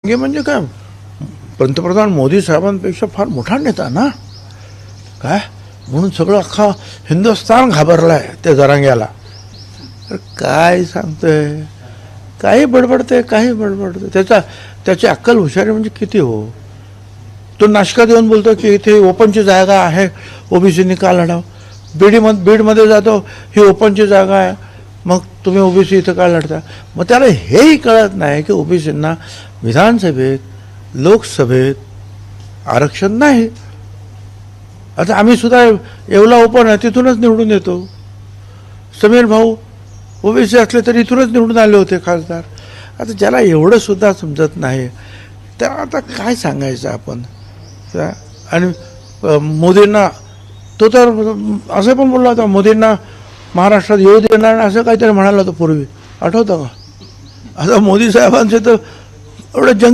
हे म्हणजे काय, पंतप्रधान मोदी साहेबांपेक्षा फार मोठा नेता ना काय, म्हणून सगळं अख्खा हिंदुस्थान घाबरलाय त्या जरांग्याला. तर काय सांगतोय, काही बडबडते काही बडबडते. त्याची अक्कल हुशारी म्हणजे किती हो. तो नाशकात येऊन बोलतो की इथे ओपनची जागा आहे, ओबीसीनी का लढाव. बीडमध्ये जातो, ही ओपनची जागा आहे, मग तुम्ही ओबीसी इथं का लढता. मग त्याला हेही कळत नाही की ओबीसींना विधानसभेत लोकसभेत आरक्षण नाही. आता आम्ही सुद्धा येवला ओपन आहे, तिथूनच निवडून येतो. समीर भाऊ ओबीसी असले तरी इथूनच निवडून आले होते खासदार. आता ज्याला एवढं सुद्धा समजत नाही तर आता काय सांगायचं आपण. आणि मोदींना तो तर असं पण बोलला होता, मोदींना महाराष्ट्रात येऊ देणार असं काहीतरी म्हणाला होतं पूर्वी, आठवतं का. आता मोदी साहेबांचे तर एवढं